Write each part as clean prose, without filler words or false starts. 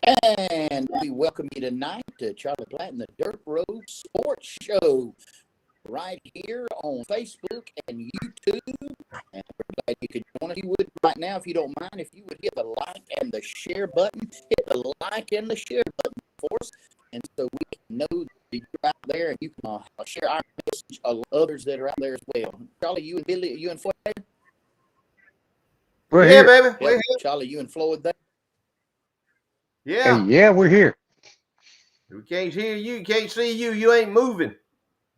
And we welcome you tonight to Charlie Platt and the Dirt Road Sports Show right here on Facebook and YouTube. And we're glad you could join us. If you would right now, if you don't mind, if you would hit the like and the share button, hit the like and the share button for us. And so we can know that you're out there and you can share our message to others that are out there as well. Charlie, you and Billy, you and Floyd there? We're here, baby. Yep. We're here. Charlie, you and Floyd there? Hey, Yeah. yeah, we're here. We can't hear you. Can't see you. You ain't moving.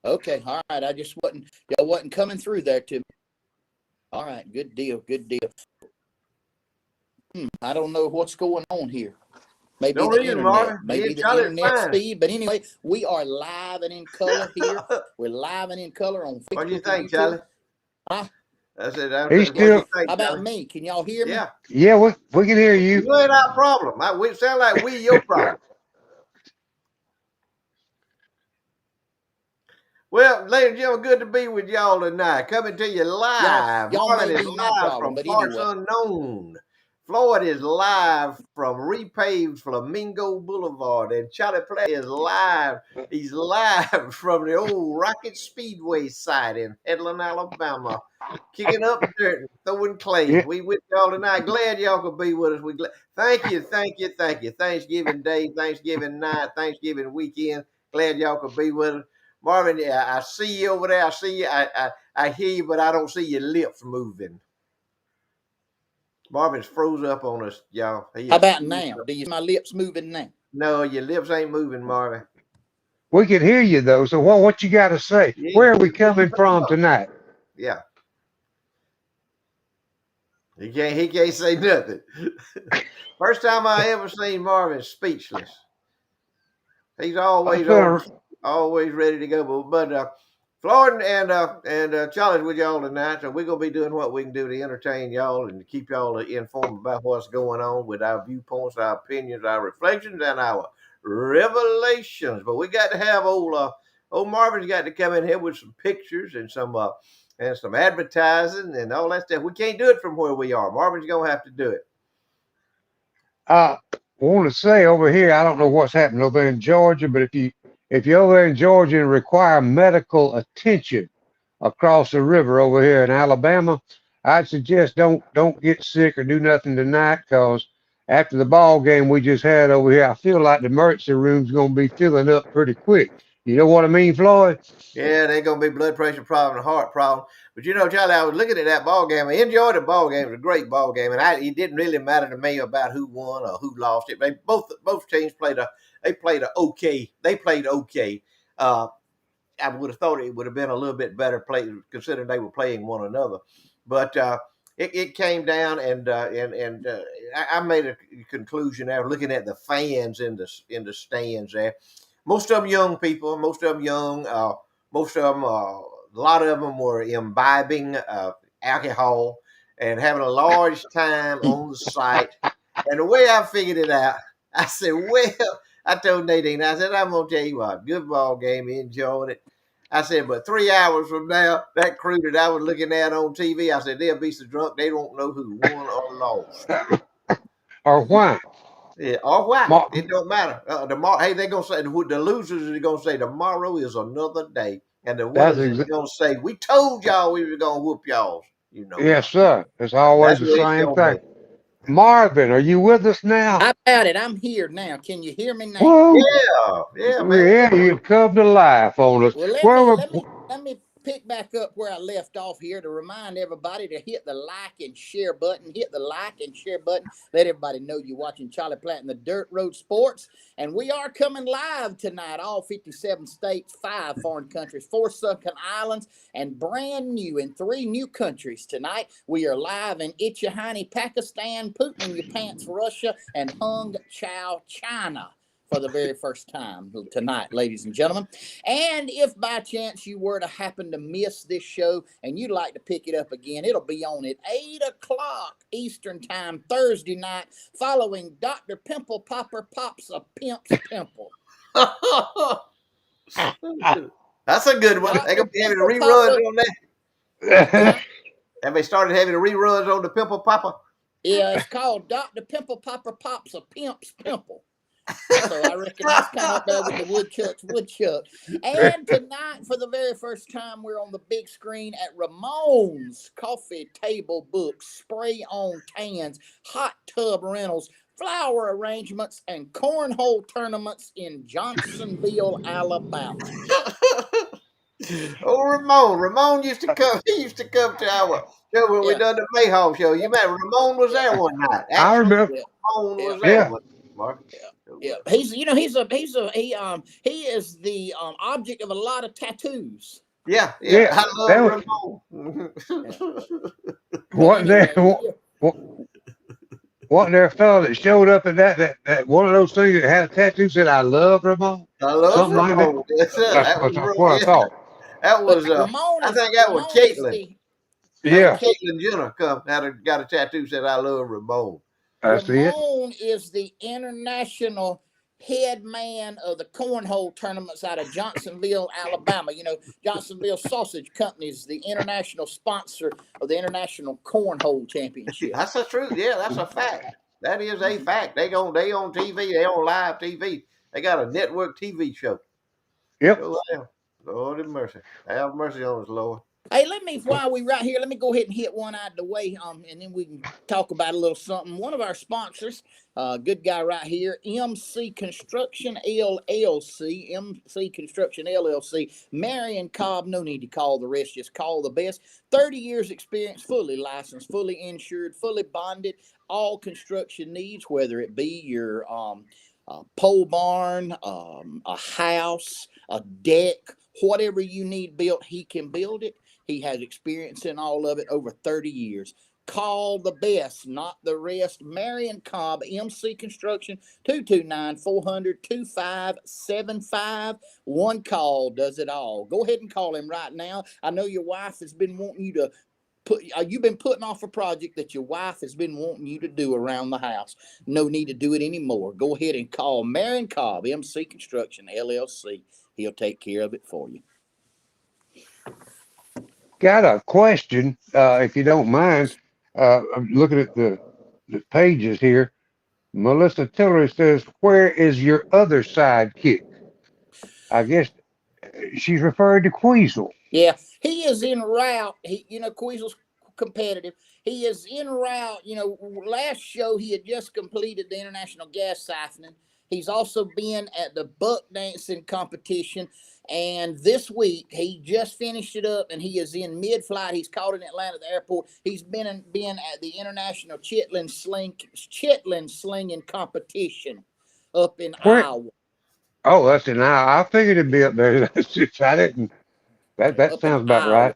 Okay, all right. I just wasn't coming through there to me. All right, good deal, good deal. I don't know what's going on here. Maybe No the reason, internet, Marvin. maybe Yeah, the Charlie's internet fine. speed. But anyway, we are live and in color here. We're live and in color on Facebook. What do you and think, YouTube. Charlie? Huh? I said, He's what do you still. think, How about Charlie? me? Can y'all hear me? Yeah. Yeah, we can hear you. You ain't our problem. We sound like we your problem. Well, ladies and gentlemen, good to be with y'all tonight. Coming to you live. Y'all Marvin may is be my live problem, from but parts anyway. unknown. Floyd is live from repaved Flamingo Boulevard, and Charlie Platt is live. He's live from the old Rocket Speedway site in Headland, Alabama, kicking up dirt and throwing clay. Yeah. We with y'all tonight. Glad y'all could be with us. Thank you. Thanksgiving Day, Thanksgiving night, Thanksgiving weekend. Glad y'all could be with us. Marvin, I see you over there. I see you. I hear you, but I don't see your lips moving. Marvin's froze up on us, y'all. How about now? Do you see my lips moving now? No, your lips ain't moving, Marvin. We can hear you though. So what you got to say? Yeah, Where are we coming from tonight? Yeah. He can't say nothing. First time I ever seen Marvin speechless. He's always ready to go. But Floyd and Charlie's with y'all tonight, so we're gonna be doing what we can do to entertain y'all and to keep y'all informed about what's going on with our viewpoints, our opinions, our reflections, and our revelations. But we got to have old Marvin's got to come in here with some pictures and some advertising and all that stuff. We can't do it from where we are. Marvin's gonna have to do it. I want to say over here, I don't know what's happening over there in Georgia, but if you're over there in Georgia and require medical attention across the river over here in Alabama, I'd suggest don't get sick or do nothing tonight, because after the ball game we just had over here, I feel like the emergency room's gonna be filling up pretty quick. You know what I mean, Floyd? Yeah, they're gonna be blood pressure problem and heart problem. But you know, Charlie, I was looking at that ball game. I enjoyed the ball game. It was a great ball game, and it didn't really matter to me about who won or who lost it. They both teams played okay. They played okay. I would have thought it would have been a little bit better play considering they were playing one another. But it came down, and I made a conclusion there looking at the fans in the stands there. Most of them young people. Most of them young. Most of them, a lot of them were imbibing alcohol and having a large time on the site. And the way I figured it out, I said, well, I told Nadine, I said, I'm going to tell you what, good ball game, enjoyed it. I said, but 3 hours from now, that crew that I was looking at on TV, I said, they'll be so drunk, they won't know who won or lost. Or why? Yeah, or why? It don't matter. Hey, they're going to say, the losers are going to say, tomorrow is another day. And the winners are going to say, we told y'all we were going to whoop y'all. You know. Yes, sir. It's always the same thing. Marvin, are you with us now? How about it? I'm here now. Can you hear me now? Whoa. Yeah, man. Yeah, you've come to life on us. Well, let me pick back up where I left off here to remind everybody to hit the like and share button. Hit the like and share button. Let everybody know you're watching Charlie Platt and the Dirt Road Sports. And we are coming live tonight, all 57 states, 5 foreign countries, 4 sunken islands, and brand new in 3 new countries tonight. We are live in Ichihani, Pakistan, Putin in your pants, Russia, and Hung Chow, China, for the very first time tonight, ladies and gentlemen. And if by chance you were to happen to miss this show and you'd like to pick it up again, it'll be on at 8 o'clock Eastern Time, Thursday night, following Dr. Pimple Popper Pops a Pimp's Pimple. That's a good one. They're going to be able to rerun on that. Have they started having the reruns on the Pimple Popper? Yeah, it's called Dr. Pimple Popper Pops a Pimp's Pimple. So I reckon that's kind of up there with the woodchuck's woodchuck. And tonight, for the very first time, we're on the big screen at Ramon's Coffee Table Books, spray on tans, hot tub rentals, flower arrangements, and cornhole tournaments in Johnsonville, Alabama. Oh, Ramon. Ramon used to come. He used to come to our show when we Yeah, done the Mayhaw show. You yeah, remember Ramon was yeah, there one night. I Actually, remember. yeah, Ramon yeah. was there Yeah, one night, Mark. Yeah, So, yeah. He is the object of a lot of tattoos. yeah, yeah. yeah. I love That was, Ramon. Yeah. But wasn't there. anyway, Wasn't there a fellow that showed up in that one of those things that had a tattoo said "I love Ramon," I love something like that? Ramon. Yes, sir. That's That was what I yeah. thought. That but was Ramon I is think that was Ramon is Caitlin. the That was Yeah, Caitlin Jenner come got a tattoo said I love Ramon. that's it. Ramon is the international head man of the cornhole tournaments out of Johnsonville, Alabama. You know, Johnsonville Sausage Company is the international sponsor of the International Cornhole Championship. That's the truth. Yeah, that's a fact. That is a Mhm. fact. They on TV. They on live TV. They got a network TV show. Yep. Go there. Lord have mercy. Have mercy on us, Lord. Hey, while we right here, let me go ahead and hit one out of the way, and then we can talk about a little something. One of our sponsors, good guy right here, MC Construction LLC, MC Construction LLC, Marion Cobb, no need to call the rest, just call the best. 30 years experience, fully licensed, fully insured, fully bonded, all construction needs, whether it be your pole barn, a house, a deck, whatever you need built, he can build it. He has experience in all of it over 30 years. Call the best, not the rest. Marion Cobb, MC Construction, 229-400-2575. One call does it all. Go ahead and call him right now. I know your wife has been wanting you to you've been putting off a project that your wife has been wanting you to do around the house. No need to do it anymore. Go ahead and call Marion Cobb, MC Construction LLC. He'll take care of it for you. Got a question, if you don't mind. I'm looking at the pages here. Melissa Tillery says, "Where is your other sidekick?" I guess she's referring to Queasel. Yeah, he is en route. Queasel's competitive. He is en route. Last show he had just completed the international gas siphoning. He's also been at the buck dancing competition, and this week he just finished it up, and he is in mid-flight. He's caught in Atlanta at the airport. He's been at the international chitlin slinging competition up in Where? Iowa. Oh, that's an hour. I figured it'd be up there. That's just, I didn't. That Up in sounds about Iowa. right.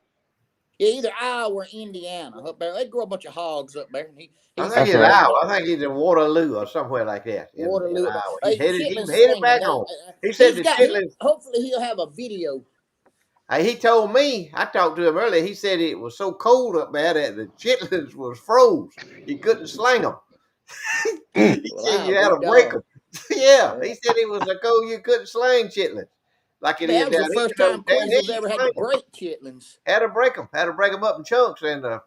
Yeah, either Iowa or Indiana. Up there, they grow a bunch of hogs up there. And I he's think That's he's right. Iowa. I think he's in Waterloo or somewhere like that in Waterloo. Iowa. Hey, He chitlin headed slinging. back home. He said He's the got. chitlins. Hopefully, he'll have a video. He told me, I talked to him earlier. He said it was so cold up there that the chitlins was froze. He couldn't sling them. Mm. He Well, said I'll you had be to break dog. them. Yeah, Yeah. he said it was so cold you couldn't sling chitlins like it is That was down the here. first Though time down here Queasels you ever had to sling them. break chitlins. Had to break them up in chunks and Wow.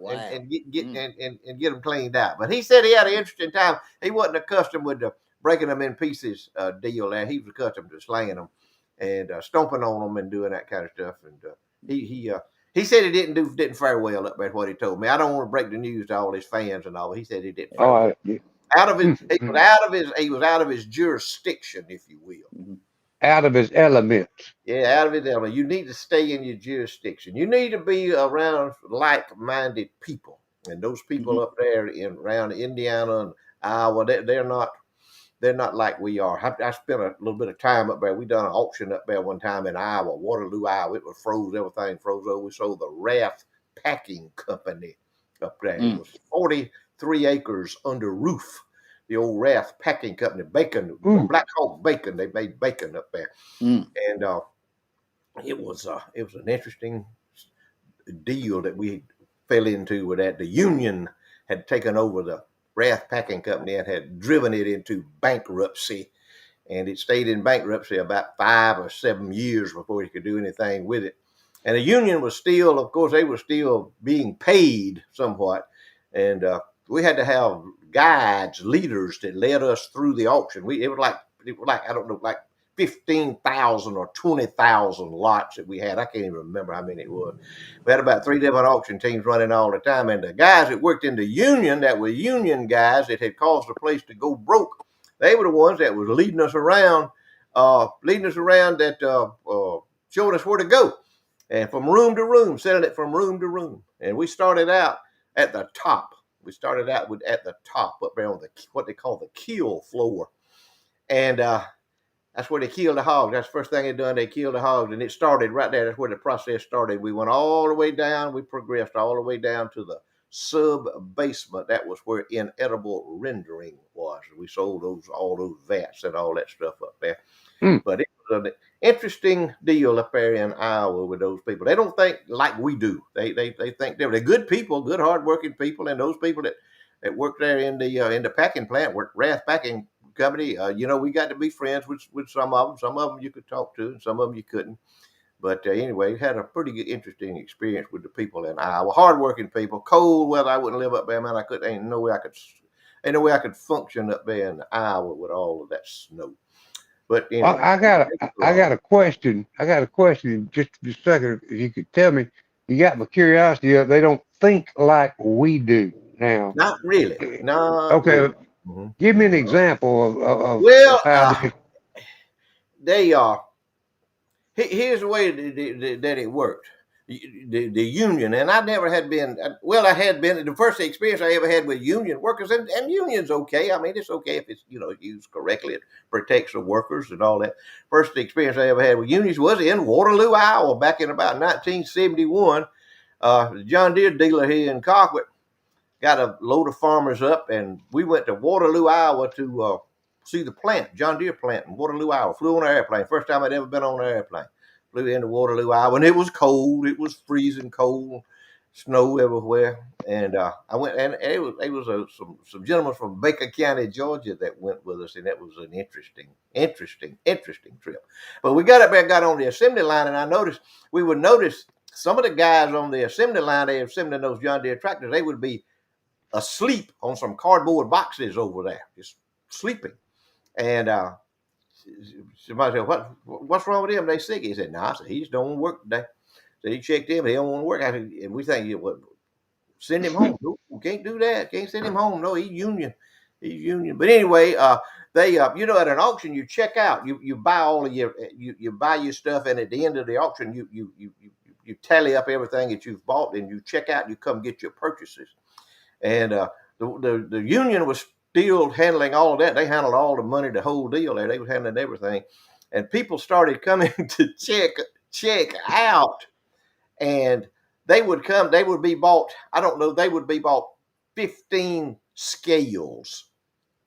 get them cleaned out. But he said he had an interesting time. He wasn't accustomed with the breaking them in pieces deal. There, he was accustomed to slinging them and stomping on them and doing that kind of stuff. And he said he didn't fare well up there. What he told me. I don't want to break the news to all his fans and all. But he said he didn't fare Oh, well. yeah. Out of his, Mm, he was mm. out of his jurisdiction, if you will. Mhm. Out of his element. Yeah, out of his element. You need to stay in your jurisdiction. You need to be around like-minded people, and those people Mhm. up there in around Indiana and Iowa, they're not like we are. I spent a little bit of time up there. We done an auction up there one time in Iowa, Waterloo, Iowa. It was froze. Everything froze over. We sold the Raft Packing Company up there. It Mm. was 43 acres under roof. The old Raft Packing Company, bacon, Ooh. Black Hawk bacon. They made bacon up there, Mm. and it was an interesting deal that we fell into with that. The union had taken over the Raft Packing Company and had driven it into bankruptcy, and it stayed in bankruptcy about 5 or 7 years before he could do anything with it. And the union was still, of course, they were still being paid somewhat, and we had to have guides, leaders that led us through the auction. It was like I don't know, like 15,000 or 20,000 lots that we had. I can't even remember how many it was. We had about 3 different auction teams running all the time, and the guys that worked in the union, that were union guys that had caused the place to go broke, they were the ones that was leading us around that showing us where to go, and from room to room, selling it from room to room. And we started out at the top. We started out at the top up there on what they call the kill floor, and that's where they killed the hogs. That's the first thing they done. They killed the hogs, and it started right there. That's where the process started. We went all the way down. We progressed all the way down to the sub basement. That was where inedible rendering was. We sold all those vats and all that stuff up there. Mm. But it was an interesting deal up there in Iowa with those people. They don't think like we do. They think they're good people, good hardworking people, and those people that work there in the packing plant, work Wrath Packing Company. We got to be friends with some of them. Some of them you could talk to, and some of them you couldn't. But anyway, had a pretty good, interesting experience with the people in Iowa. Hardworking people, cold weather. I wouldn't live up there, man. Ain't no way I could function up there in Iowa with all of that snow. But Well, anyway, I got a question. I got a question. Just a second, if you could tell me, you got my curiosity up. They don't think like we do now. not really, not really. Okay, Mm-hmm. give me an example of Well, how they. they are. Here's the way that it worked. The union, and I never had been. Well, I had been the first experience I ever had with union workers, and unions okay. I mean, it's okay if it's used correctly. It protects the workers and all that. First experience I ever had with unions was in Waterloo, Iowa, back in about 1971. The John Deere dealer here in Colquitt got a load of farmers up, and we went to Waterloo, Iowa to see the plant, John Deere plant in Waterloo, Iowa. Flew on an airplane. First time I'd ever been on an airplane. Flew into Waterloo, Iowa, and it was cold. It was freezing cold, snow everywhere. And I went, and it was some gentlemen from Baker County, Georgia, that went with us, and it was an interesting trip. But we got up there, got on the assembly line, and we would notice some of the guys on the assembly line, they assembling those John Deere tractors, they would be asleep on some cardboard boxes over there, just sleeping. And somebody said, "What's wrong with him? They sick?" He said, "No." I said, "He just don't want to work today." So he checked him. He don't want to work. And we think, send him home. No, we can't do that. Can't send him home. No, he's union. He's union. But anyway, they at an auction you check out. You buy all of you buy your stuff, and at the end of the auction you tally up everything that you've bought, and you check out. And you come get your purchases. And the union was still handling all of that. They handled all the money, the whole deal there. They were handling everything. And people started coming to check out. And they would be bought, I don't know, they would be bought 15 scales,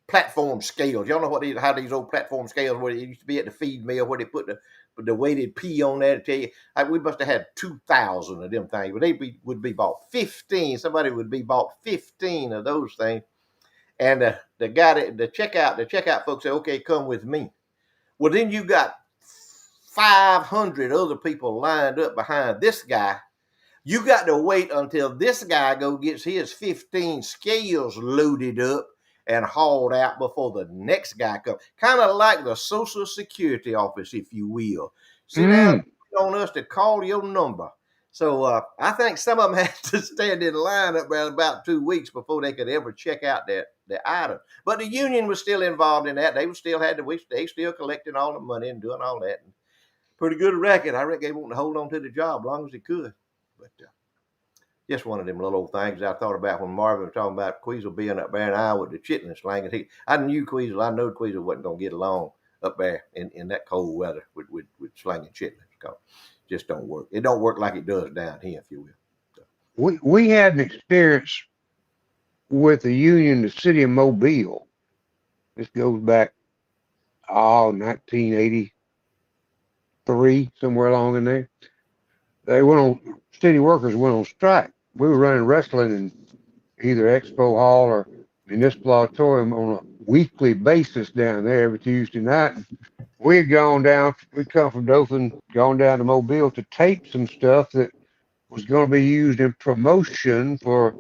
platform scales. Y'all know how these old platform scales, where it used to be at the feed mill, where they put the weighted pea on there to tell you. We must have had 2,000 of them things, but would be bought 15. Somebody would be bought 15 of those things. And the checkout folks say, "Okay, come with me." Well, then you got 500 other people lined up behind this guy. You got to wait until this guy gets his 15 scales loaded up and hauled out before the next guy comes. Kind of like the Social Security office, if you will. Sit down on us to call your number. So I think some of them had to stand in line up around about 2 weeks before they could ever check out the item. But the union was still involved in that. They still collecting all the money and doing all that. And pretty good racket. I reckon they wanted to hold on to the job as long as they could. But just one of them little old things I thought about when Marvin was talking about Queasel being up there in Iowa with the chitlin slang. I knew Queasel. I know Queasel wasn't going to get along up there in that cold weather with slanging chitlins. Just don't work. It don't work like it does down here, if you will. So. We had an experience with the union, the city of Mobile. This goes back, 1983, somewhere along in there. City workers went on strike. We were running wrestling in either Expo Hall or Municipal Auditorium on a weekly basis down there every Tuesday night. we had gone down. We come from Dothan, gone down to Mobile to tape some stuff that was going to be used in promotion for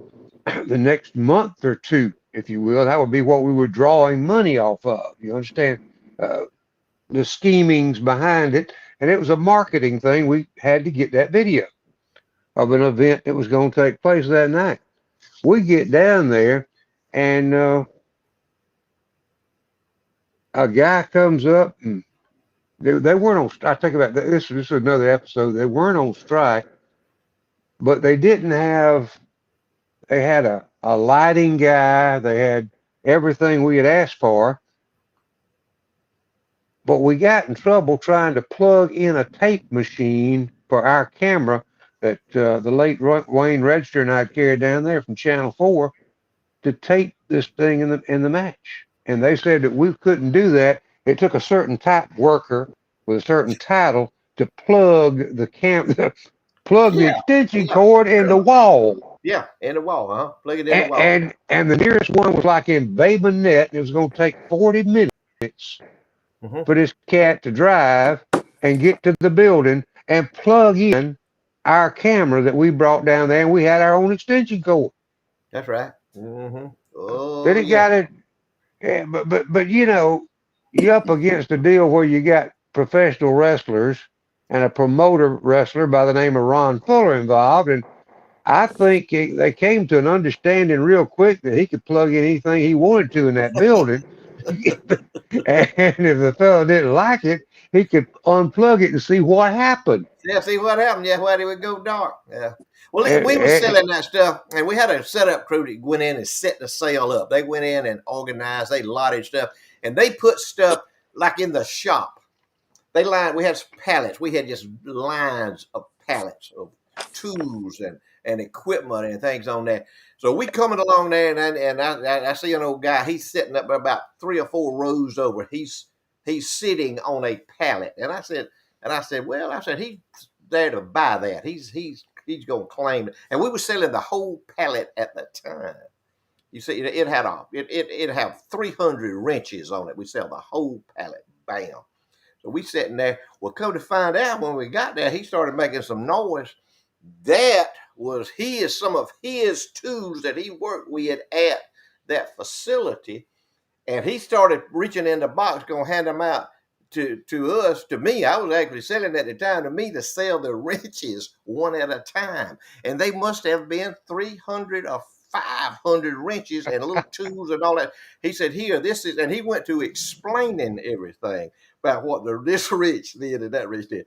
the next month or two, if you will. That would be what we were drawing money off of. You understand uh, the schemings behind it, and it was a marketing thing. We had to get that video of an event that was going to take place that night. We get down there, and a guy comes up, and they weren't on. I think about this. This is another episode. They weren't on strike, but they didn't have. They had a lighting guy. They had everything we had asked for, but we got in trouble trying to plug in a tape machine for our camera that the late Wayne Register and I carried down there from Channel 4 to tape this thing in the match. And they said that we couldn't do that. It took a certain type worker with a certain title to plug plug the Yeah, extension cord in the wall. yeah, in the wall, huh? Plug it in the wall. And the nearest one was like in Bay Minette, and it was going to take 40 minutes for this cat to drive and get to the building and plug in our camera that we brought down there, and we had our own extension cord. That's right. Oh, Then it yeah. got it, yeah, but you know, you're up against a deal where you got professional wrestlers and a promoter wrestler by the name of Ron Fuller involved, and I think they came to an understanding real quick that he could plug in anything he wanted to in that building. And if the fellow didn't like it, he could unplug it and see what happened. Yeah, see what happened. Yeah, why it would go dark. Yeah. Well, And, we were selling that stuff, and we had a setup crew that went in and set the sale up. They went in and organized, they lotted stuff, and they put stuff like in the shop. We had pallets. We had just lines of pallets of tools and equipment and things on there. So we coming along there, and I see an old guy. He's sitting up about 3 or 4 rows over. He's sitting on a pallet, and I said, well, he's there to buy that. He's gonna claim it. And we were selling the whole pallet at the time. You see, it had 300 wrenches on it. We sell the whole pallet. Bam. So we sitting there. Well, come to find out, when we got there, he started making some noise. That was some of his tools that he worked with at that facility. And he started reaching in the box, going to hand them out to us, to me. I was actually selling at the time, to me, to sell the wrenches one at a time. And they must have been 300 or 500 wrenches and little tools and all that. He said, here, this is, and he went to explaining everything about what this wrench did and that wrench did.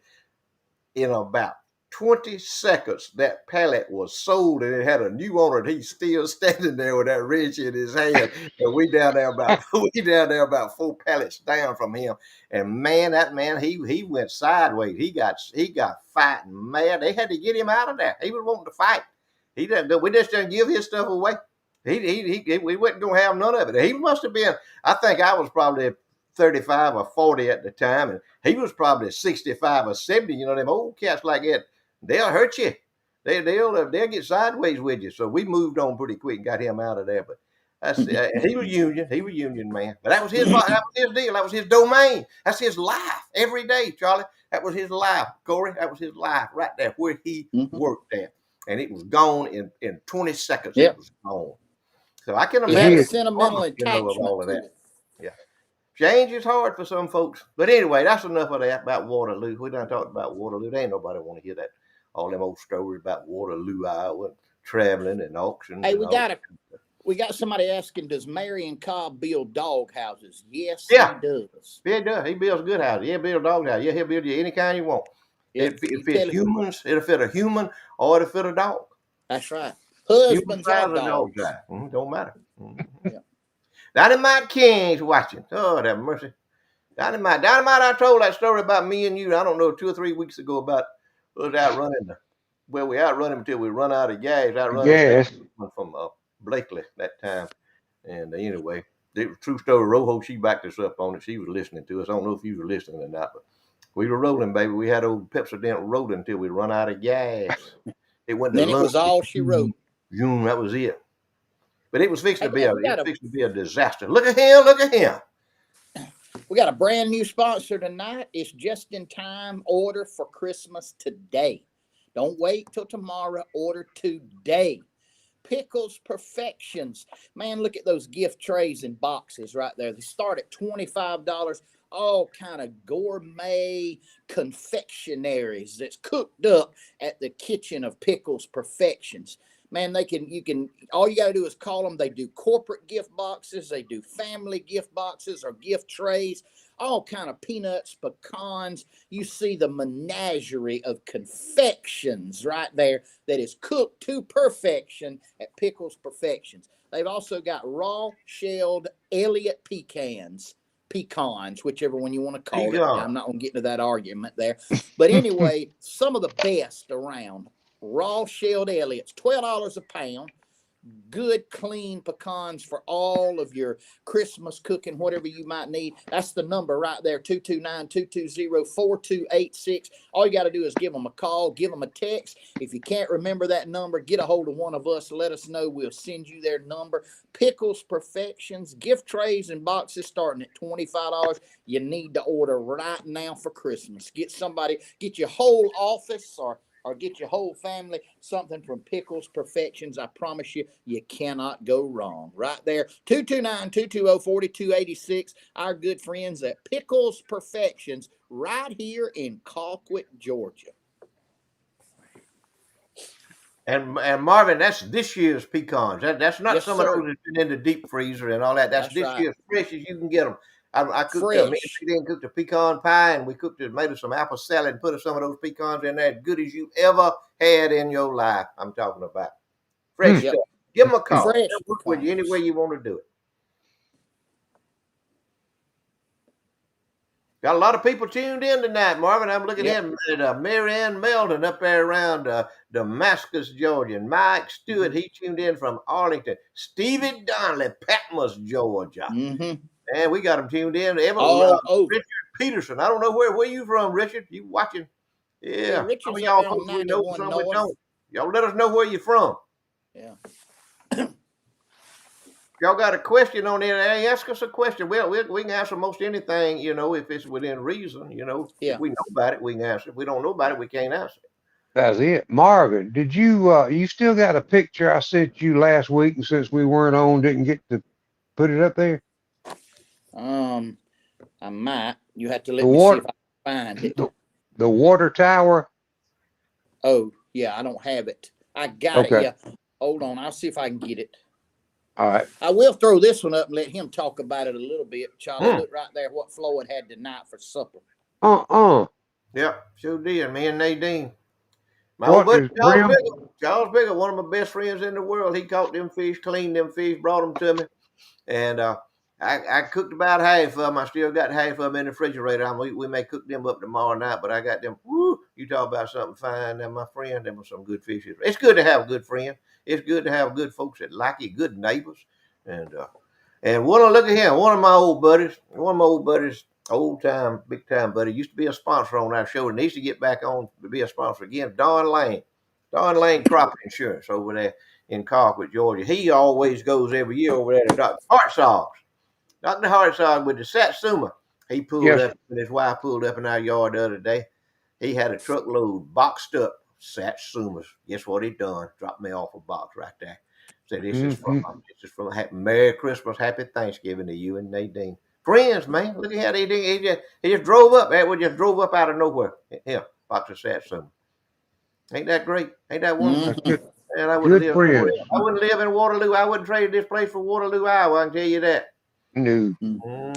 In about 20 seconds, that pallet was sold, and it had a new owner, and he's still standing there with that wrench in his hand. And we down there about 4 pallets down from him. And man, that man, he went sideways. He got fighting mad. They had to get him out of there. He was wanting to fight. We just didn't give his stuff away. We wasn't gonna have none of it. He must have been. I think I was probably 35 or 40 at the time, and he was probably 65 or 70. You know, them old cats like that, they'll hurt you. They'll get sideways with you. So we moved on pretty quick and got him out of there. But he was Union man. But that was his deal. That was his domain. That's his life every day, Charlie. That was his life, Corey. That was his life right there where he worked at, and it was gone in 20 seconds. Yep. It was gone. So I can He had imagine a sentimental attachment all of to that. it. Yeah. Change is hard for some folks. But anyway, that's enough of that about Waterloo. We done talked about Waterloo. There ain't nobody want to hear that. All them old stories about Waterloo, Iowa, traveling and auctions. Hey, and we got somebody asking, does Marion Cobb build dog houses? Yes, Yeah. he does. Yeah, he does. He builds good houses. Yeah, build a dog house. Yeah, he'll build you any kind you want. It fits humans. It'll fit a human or it'll fit a dog. That's right. Husbands or dogs. Don't matter. Yeah. Dynamite King's watching. Oh, that mercy. Dynamite, I told that story about me and you, I don't know, 2 or 3 weeks ago about us outrunning we outrun him until we run out of gas. Yes. From Blakely that time. And anyway, it was a true story. Rojo, she backed us up on it. She was listening to us. I don't know if you were listening or not, but we were rolling, baby. We had old Pepsodent rolling until we run out of gas. It went to Then it was all she wrote. That was it. But it was fixing to be a disaster. Look at him. We got a brand new sponsor tonight. It's just in time. Order for Christmas today. Don't wait till tomorrow. Order today. Pickles Perfections. Man, look at those gift trays and boxes right there. They start at $25. All kind of gourmet confectionaries that's cooked up at the kitchen of Pickles Perfections. Man, you can, all you got to do is call them. They do corporate gift boxes, they do family gift boxes or gift trays, all kind of peanuts, pecans. You see the menagerie of confections right there that is cooked to perfection at Pickles Perfections. They've also got raw shelled Elliott pecans, whichever one you want to call it. I'm not going to get into that argument there. But anyway, some of the best around. Raw shelled Elliott's, $12 a pound. Good, clean pecans for all of your Christmas cooking, whatever you might need. That's the number right there, 229-220-4286. All you got to do is give them a call, give them a text. If you can't remember that number, get a hold of one of us. Let us know. We'll send you their number. Pickles Perfections, gift trays and boxes starting at $25. You need to order right now for Christmas. Get your whole office or get your whole family something from Pickles Perfections. I promise you, you cannot go wrong. Right there, 229-220-4286. Our good friends at Pickles Perfections right here in Colquitt, Georgia. And Marvin, that's this year's pecans. That's not some of sir. those that's been in the deep freezer and all that. That's this right. year's fresh as you can get them. I cooked me and cooked a pecan pie, and we made some apple salad and put some of those pecans in there, as good as you ever had in your life. I'm talking about fresh stuff. Give them a call. Fresh They'll work with you any way you want to do it. Got a lot of people tuned in tonight, Marvin. I'm looking at Mary Ann Meldon up there around Damascus, Georgia. And Mike Stewart, he tuned in from Arlington. Stevie Donnelly, Patmos, Georgia. And we got him tuned in. Richard Peterson. I don't know where you from, Richard. You watching? Yeah. Some of y'all folks we know, some we don't. Y'all let us know where you're from. Yeah. Y'all got a question on there? Hey, ask us a question. We can answer most anything, if it's within reason. If we know about it, we can answer. If we don't know about it, we can't answer. That's it. Marvin, did you still got a picture I sent you last week, and since we weren't on, didn't get to put it up there? I might. You have to let me see if I can find it. The water tower. Oh, yeah, I don't have it. I got it. Yeah. Hold on. I'll see if I can get it. All right. I will throw this one up and let him talk about it a little bit. Charlie, look right there what Floyd had tonight for supper. Yep, sure did. Me and Nadine. My old buddy Charles Bigger, one of my best friends in the world. He caught them fish, cleaned them fish, brought them to me. And I cooked about half of them. I still got half of them in the refrigerator. We may cook them up tomorrow night, but I got them. Woo, you talk about something fine. And my friend, them were some good fishes. It's good to have a good friend. It's good to have good folks that like you, good neighbors. And look at him, one of my old buddies, old time, big time buddy, used to be a sponsor on our show and needs to get back on to be a sponsor again. Don Lane Crop Insurance over there in Colquitt, Georgia. He always goes every year over there to Dr. Hartzog with the Satsuma. He pulled up, and his wife pulled up in our yard the other day. He had a truckload boxed up Satsumas. Guess what he done? Dropped me off a box right there. Said, this is from Merry Christmas, Happy Thanksgiving to you and Nadine. Friends, man. Look at how they did. He just drove up. We just drove up out of nowhere. Yeah, box of Satsuma. Ain't that great? Ain't that wonderful? And I wouldn't live in Waterloo. I wouldn't trade this place for Waterloo, Iowa. I can tell you that. No.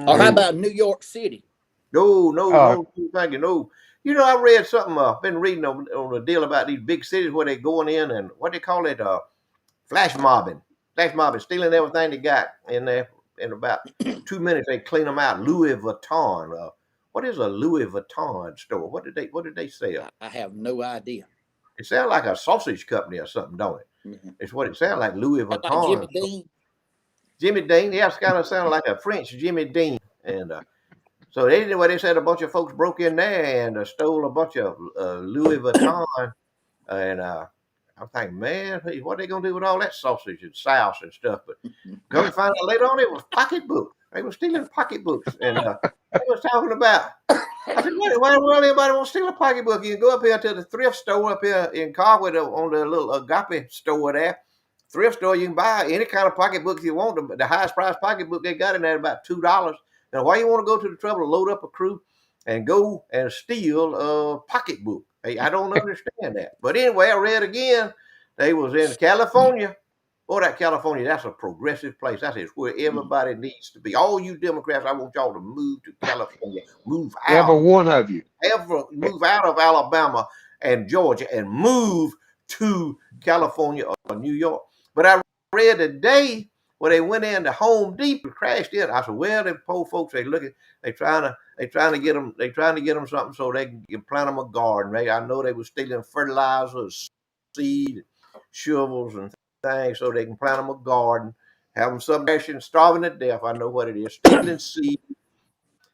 Or how about New York City? No, thank you. No. I read something. Been reading on a deal about these big cities where they're going in and what they call it, flash mobbing, stealing everything they got in there. In about 2 minutes, they clean them out. Louis Vuitton. What is a Louis Vuitton store? What did they sell? I have no idea. It sounds like a sausage company or something, don't it? It's what it sounds like. Louis Vuitton. Like Jimmy Dean. Yeah, it's kind of sounding like a French Jimmy Dean. And so they said a bunch of folks broke in there and stole a bunch of Louis Vuitton. And I'm thinking, man, what are they going to do with all that sausage and sauce and stuff? But come to find out later on, it was pocketbooks. They were stealing pocketbooks. And They was talking about. I said, why in the world anybody want to steal a pocketbook? You can go up here to the thrift store up here in Carwood on the little Agape store there. Thrift store, you can buy any kind of pocketbook you want. The highest price pocketbook they got in there about $2. Now, why you want to go to the trouble to load up a crew and go and steal a pocketbook? Hey, I don't understand that. But anyway, I read again. They was in California. Boy, that California, that's a progressive place. That's where everybody needs to be. All you Democrats, I want y'all to move to California. Move Every out. one of you. Move out of Alabama and Georgia and move to California or New York. But I read today where they went into Home Depot, crashed in. I said, well, them poor folks, they trying to get them something so they can plant them a garden. I know they were stealing fertilizer, seed, shovels, and things so they can plant them a garden, have them something starving to death. I know what it is, stealing seed.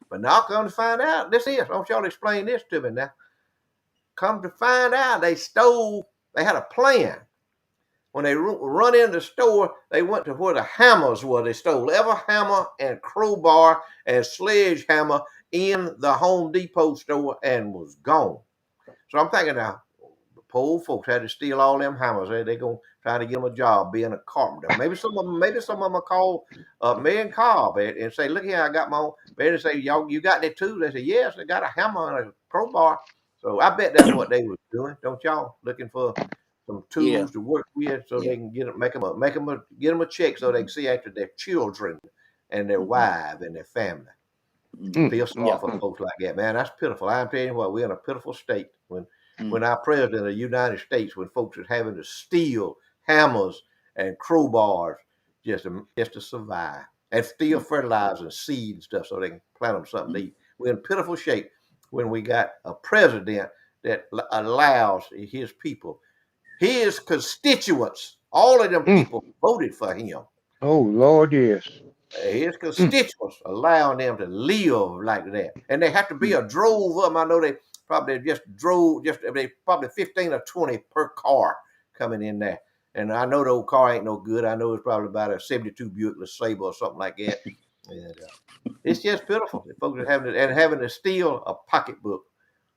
But now come to find out, don't y'all explain this to me now. Come to find out, they had a plan. When they run in the store, they went to where the hammers were. They stole every hammer and crowbar and sledgehammer in the Home Depot store and was gone. So I'm thinking now, the poor folks had to steal all them hammers. They gonna try to get them a job being a carpenter. Maybe some of them will call me and Cobb and say, "Look here, I got my own." They say, "Y'all, you got that too?" They say, "Yes, I got a hammer and a crowbar." So I bet that's what they was doing. Don't y'all looking for some tools to work with so they can get them a check so they can see after their children and their wife and their family. Feel sorry for folks like that, man. That's pitiful. I'm telling you what, we're in a pitiful state when our president of the United States, when folks are having to steal hammers and crowbars just to survive and steal fertilizer and seed and stuff so they can plant them something to eat. We're in pitiful shape when we got a president that allows his people, his constituents, all of them people voted for him. Oh, Lord, yes. His constituents allowing them to live like that. And they have to be a drove of them. I know they probably they probably 15 or 20 per car coming in there. And I know the old car ain't no good. I know it's probably about a 72 Buick LeSabre or something like that. And it's just pitiful. The folks are having to steal a pocketbook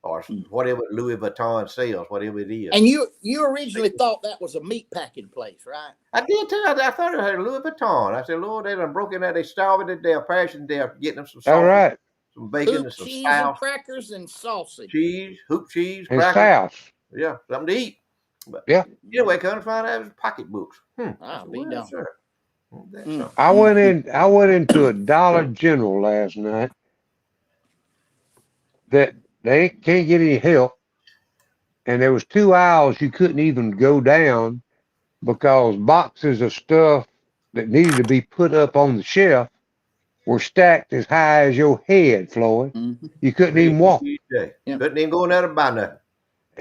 or whatever Louis Vuitton sells, whatever it is. And you originally thought that was a meat packing place, right? I did too. I thought it had Louis Vuitton. I said, Lord, they done broke in there. They starving to death, passion to death, getting them some sausage, All right. some bacon, Hoop and some cheese sauce, and crackers and sausage. hoop cheese, And crackers. South. Yeah, something to eat. But yeah. Anyway, come to find out it was pocketbooks. Be done. Sir. I went into a Dollar General last night that they can't get any help, and there was 2 aisles you couldn't even go down because boxes of stuff that needed to be put up on the shelf were stacked as high as your head, Floyd. You couldn't even walk. Couldn't even go in there to buy nothing.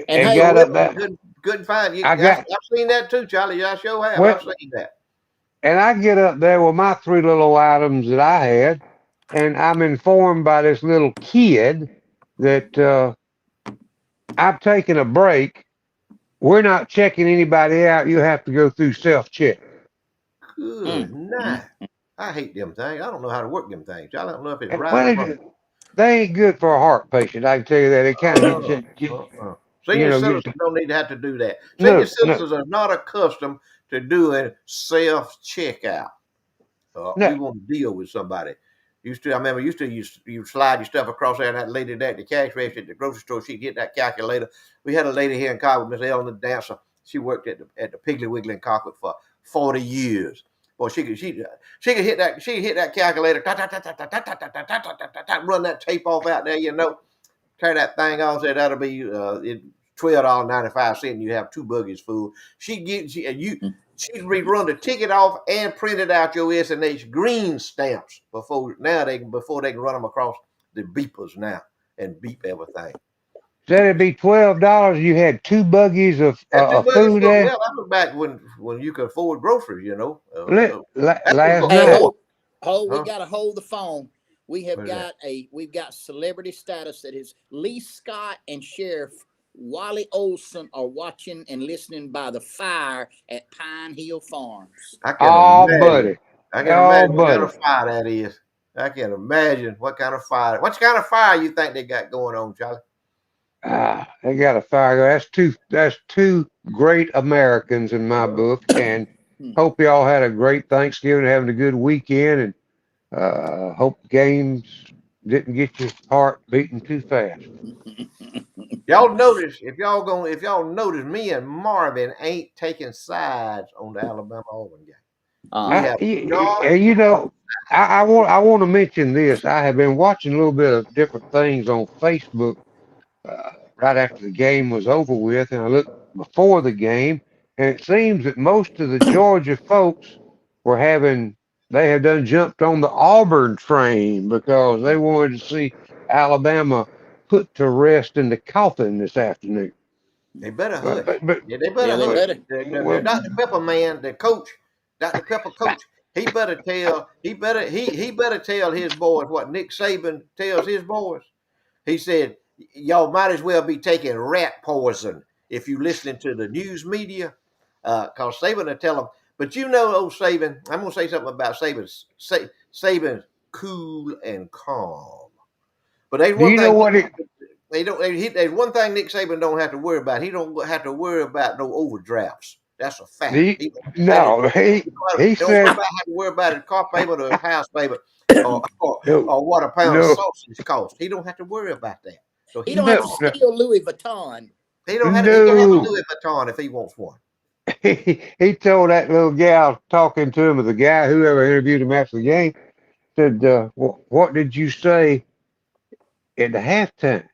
And hey, got up there. Couldn't find you. I've seen that too, Charlie. I sure have. I've seen that. And I get up there with my 3 little items that I had, and I'm informed by this little kid that I'm taking a break. We're not checking anybody out. You have to go through self-check. Good night. I hate them things. I don't know how to work them things. I don't know if it's right or wrong. They ain't good for a heart patient. I can tell you that. It kind of Senior citizens don't need to have to do that. Senior citizens are not accustomed to doing self-checkout. We want to deal with somebody. I remember you slide your stuff across there, and that lady there at the cash register at the grocery store, she'd get that calculator. We had a lady here in Colquitt, Miss Ellen, the dancer. She worked at the Piggly Wiggly in Colquitt for 40 years. Boy, she could hit that calculator, run that tape off out there, tear that thing off. Say that'll be $12.95, and you have 2 buggies full. She'd rerun the ticket off and printed out your S&H green stamps before they can run them across the beepers now and beep everything. Said it'd be $12. You had 2 buggies of food there. Well, that was back when you could afford groceries, Last night. We gotta hold the phone. We've got celebrity status that is Lee Scott and Sheriff Wally Olson are watching and listening by the fire at Pine Hill Farms. I can imagine what kind of fire that is. I can imagine what kind of fire. What kind of fire you think they got going on, Charlie? They got a fire. That's two great Americans in my Uh, book. And Hmm. hope y'all had a great Thanksgiving, having a good weekend, and hope games didn't get your heart beating too fast. y'all notice if y'all notice, me and Marvin ain't taking sides on the Alabama Auburn game. We Uh-huh. have I, not. you know, I want to mention this. I have been watching a little bit of different things on Facebook right after the game was over with, and I looked before the game, and it seems that most of the Georgia folks were having they have done jumped on the Auburn train because they wanted to see Alabama put to rest in the coffin this afternoon. They better But hush. but but, Yeah, they Yeah, better they hush. better. The well, Dr. Pepper man, the coach, Dr. Pepper coach, he better tell his boys what Nick Saban tells his boys. He said, y'all might as well be taking rat poison if you listening to the news media. Cause Saban will tell them, but you know, old Saban, I'm gonna say something about Saban. Saban's cool and calm. But there's do one you know thing what it? they don't. There's one thing Nick Saban don't have to worry about. He don't have to worry about no overdrafts. That's a fact. The He don't have to, no, he he don't said have to worry about his car payment or his house payment no, or what a pound of no, sausage costs. He don't have to worry about that. So He he's don't have no, to calm. no, steal Louis Vuitton. He don't have. He can have a no. Louis Vuitton if he wants one. He told that little gal talking to him, or the guy, whoever interviewed him after the game, said, what did you say at the halftime?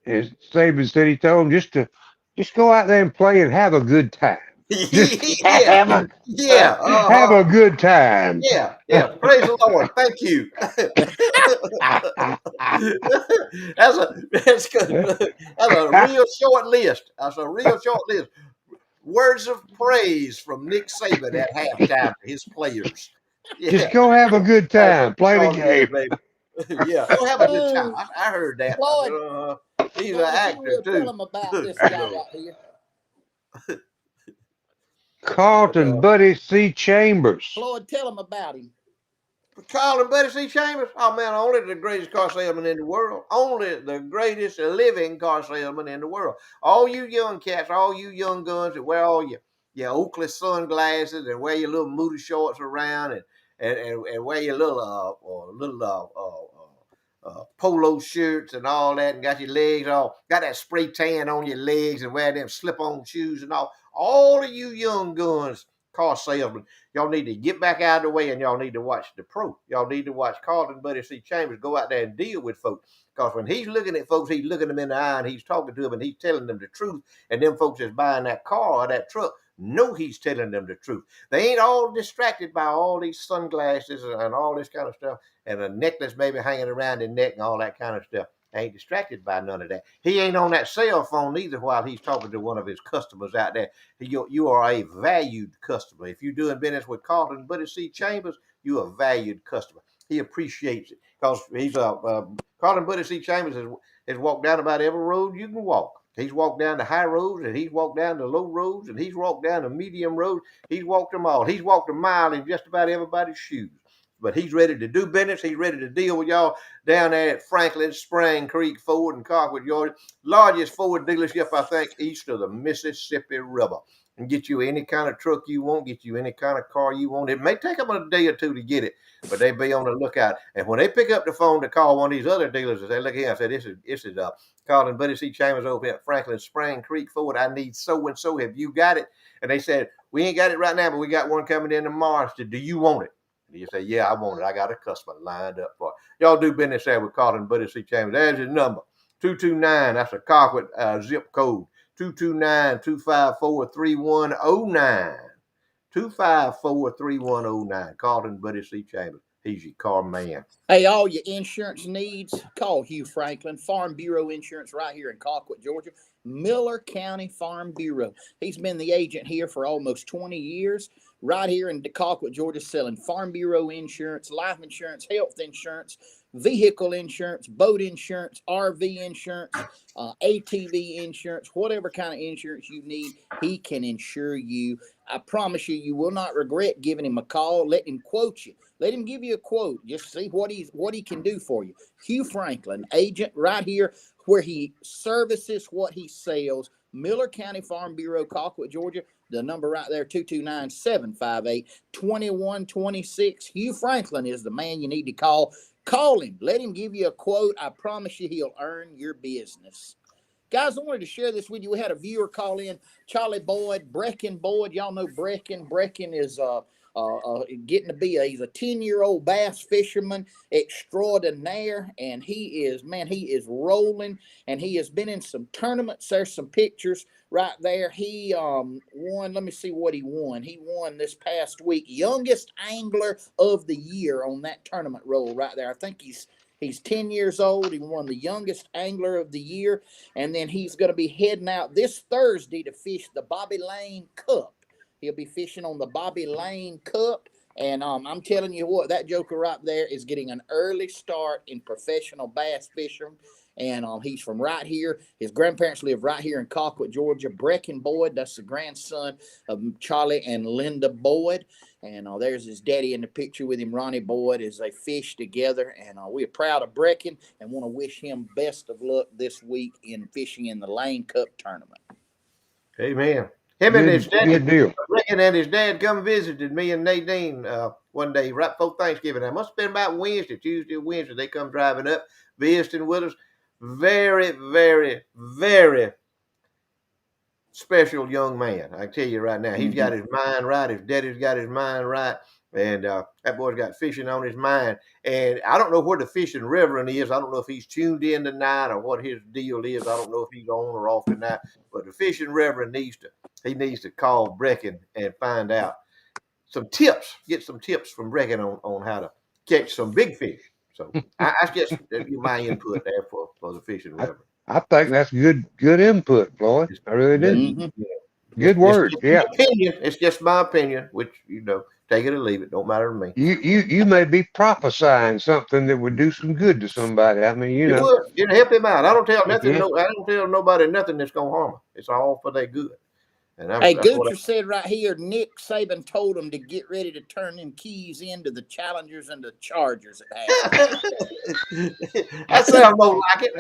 And Saban said he told him just go out there and play and have a good time. Just Yeah, yeah, have uh-huh. a good time. Yeah, yeah. Praise the Lord. Thank you. That's good. That's a real short list. That's a real short list. Words of praise from Nick Saban at halftime to his players. Just Yeah, go have a good that's time. Play the all it is, game. baby. Yeah, go have a good time. Oh, I heard that. I said, Floyd, he's an Floyd, you actor will tell too. him about Good this guy Lord. right here. But, Carlton Buddy C. Chambers. Floyd, tell him about him. Carl and Buddy C. Chambers, oh man, only the greatest car salesman in the world. Only the greatest living car salesman in the world. All you young cats, all you young guns that wear all your Oakley sunglasses and wear your little moody shorts around and wear your little polo shirts and all that, and got your legs all got that spray tan on your legs and wear them slip-on shoes and all. All of you young guns, car salesmen, y'all need to get back out of the way and y'all need to watch the pro. Y'all need to watch Carlton Buddy C. Chambers go out there and deal with folks. Because when he's looking at folks, he's looking them in the eye and he's talking to them and he's telling them the truth. And them folks that's buying that car or that truck know he's telling them the truth. They ain't all distracted by all these sunglasses and all this kind of stuff and a necklace maybe hanging around their neck and all that kind of stuff. They ain't distracted by none of that. He ain't on that cell phone either while he's talking to one of his customers out there. You are a valued customer. If you're doing business with Carlton Buddy C. Chambers, you're a valued customer. He appreciates it because he's a Carlton Buddy C. Chambers has walked down about every road you can walk. He's walked down the high roads and he's walked down the low roads and he's walked down the medium roads. He's walked them all. He's walked a mile in just about everybody's shoes. But he's ready to do business. He's ready to deal with y'all down there at Franklin Spring Creek Ford in Colquitt, Georgia. Largest Ford dealership, I think, east of the Mississippi River. And get you any kind of truck you want, get you any kind of car you want. It may take them a day or two to get it, but they be on the lookout. And when they pick up the phone to call one of these other dealers and say, look here, I said, this is Carlton Buddy C. Chambers over here at Franklin Spring Creek Ford. I need so and so. Have you got it? And they said, we ain't got it right now, but we got one coming in tomorrow. I said, do you want it? And you say, yeah, I want it. I got a customer lined up for it. Y'all do business there with Carlton Buddy C. Chambers. There's his number. 229. That's a Colquitt zip code. 229-254-3109. 254-3109. Carlton Buddy C. Chambers. He's your car man. Hey, all your insurance needs, call Hugh Franklin, Farm Bureau Insurance right here in Colquitt, Georgia. Miller County Farm Bureau. He's been the agent here for almost 20 years. right here in Colquitt, Georgia, selling Farm Bureau insurance, life insurance, health insurance, vehicle insurance, boat insurance, RV insurance, ATV insurance, whatever kind of insurance you need, he can insure you. I promise you, you will not regret giving him a call. Let him quote you. Let him give you a quote. Just see what he can do for you. Hugh Franklin, agent right here where he services what he sells. Miller County Farm Bureau, Colquitt, Georgia. The number right there, 229-758-2126. Hugh Franklin is the man you need to call. Call him. Let him give you a quote. I promise you he'll earn your business. Guys, I wanted to share this with you. We had a viewer call in, Charlie Boyd, Brecken Boyd. Y'all know Brecken. Brecken is getting to be he's a 10-year-old bass fisherman extraordinaire, and he is rolling, and he has been in some tournaments. There's some pictures right there. He won. Let me see what he won. He won this past week, youngest angler of the year on that tournament roll right there. I think he's 10 years old. He won the youngest angler of the year. And then he's going to be heading out this Thursday to fish the Bobby Lane Cup. He'll be fishing on the Bobby Lane Cup. And I'm telling you what, that joker right there is getting an early start in professional bass fishing. And he's from right here. His grandparents live right here in Colquitt, Georgia. Brecken Boyd, that's the grandson of Charlie and Linda Boyd. And there's his daddy in the picture with him, Ronnie Boyd, as they fish together. And we're proud of Brecken and want to wish him best of luck this week in fishing in the Lane Cup tournament. Amen. Him and his dad, Good deal. Brecken and his dad come visited me and Nadine one day right before Thanksgiving. That must have been about Tuesday or Wednesday. They come driving up, visiting with us. Very, very, very special young man. I can tell you right now, he's got his mind right. His daddy's got his mind right. And that boy's got fishing on his mind. And I don't know where the fishing reverend is. I don't know if he's tuned in tonight or what his deal is. I don't know if he's on or off tonight. But the fishing reverend needs to call Brecken and find out some tips. Get some tips from Brecken on how to catch some big fish. So I just my input there for the fishing reverend. I think that's good input, Floyd. I really do. Mm-hmm. Good word. Yeah. Opinion. It's just my opinion, which take it or leave it. Don't matter to me. You may be prophesying something that would do some good to somebody. I mean, It would. It'll help him out. I don't tell nothing. Yeah. I don't tell nobody nothing that's gonna harm them. It's all for their good. And Hey, Goocher said right here, Nick Saban told him to get ready to turn them keys into the Challengers and the Chargers at halftime. That sounds more like it.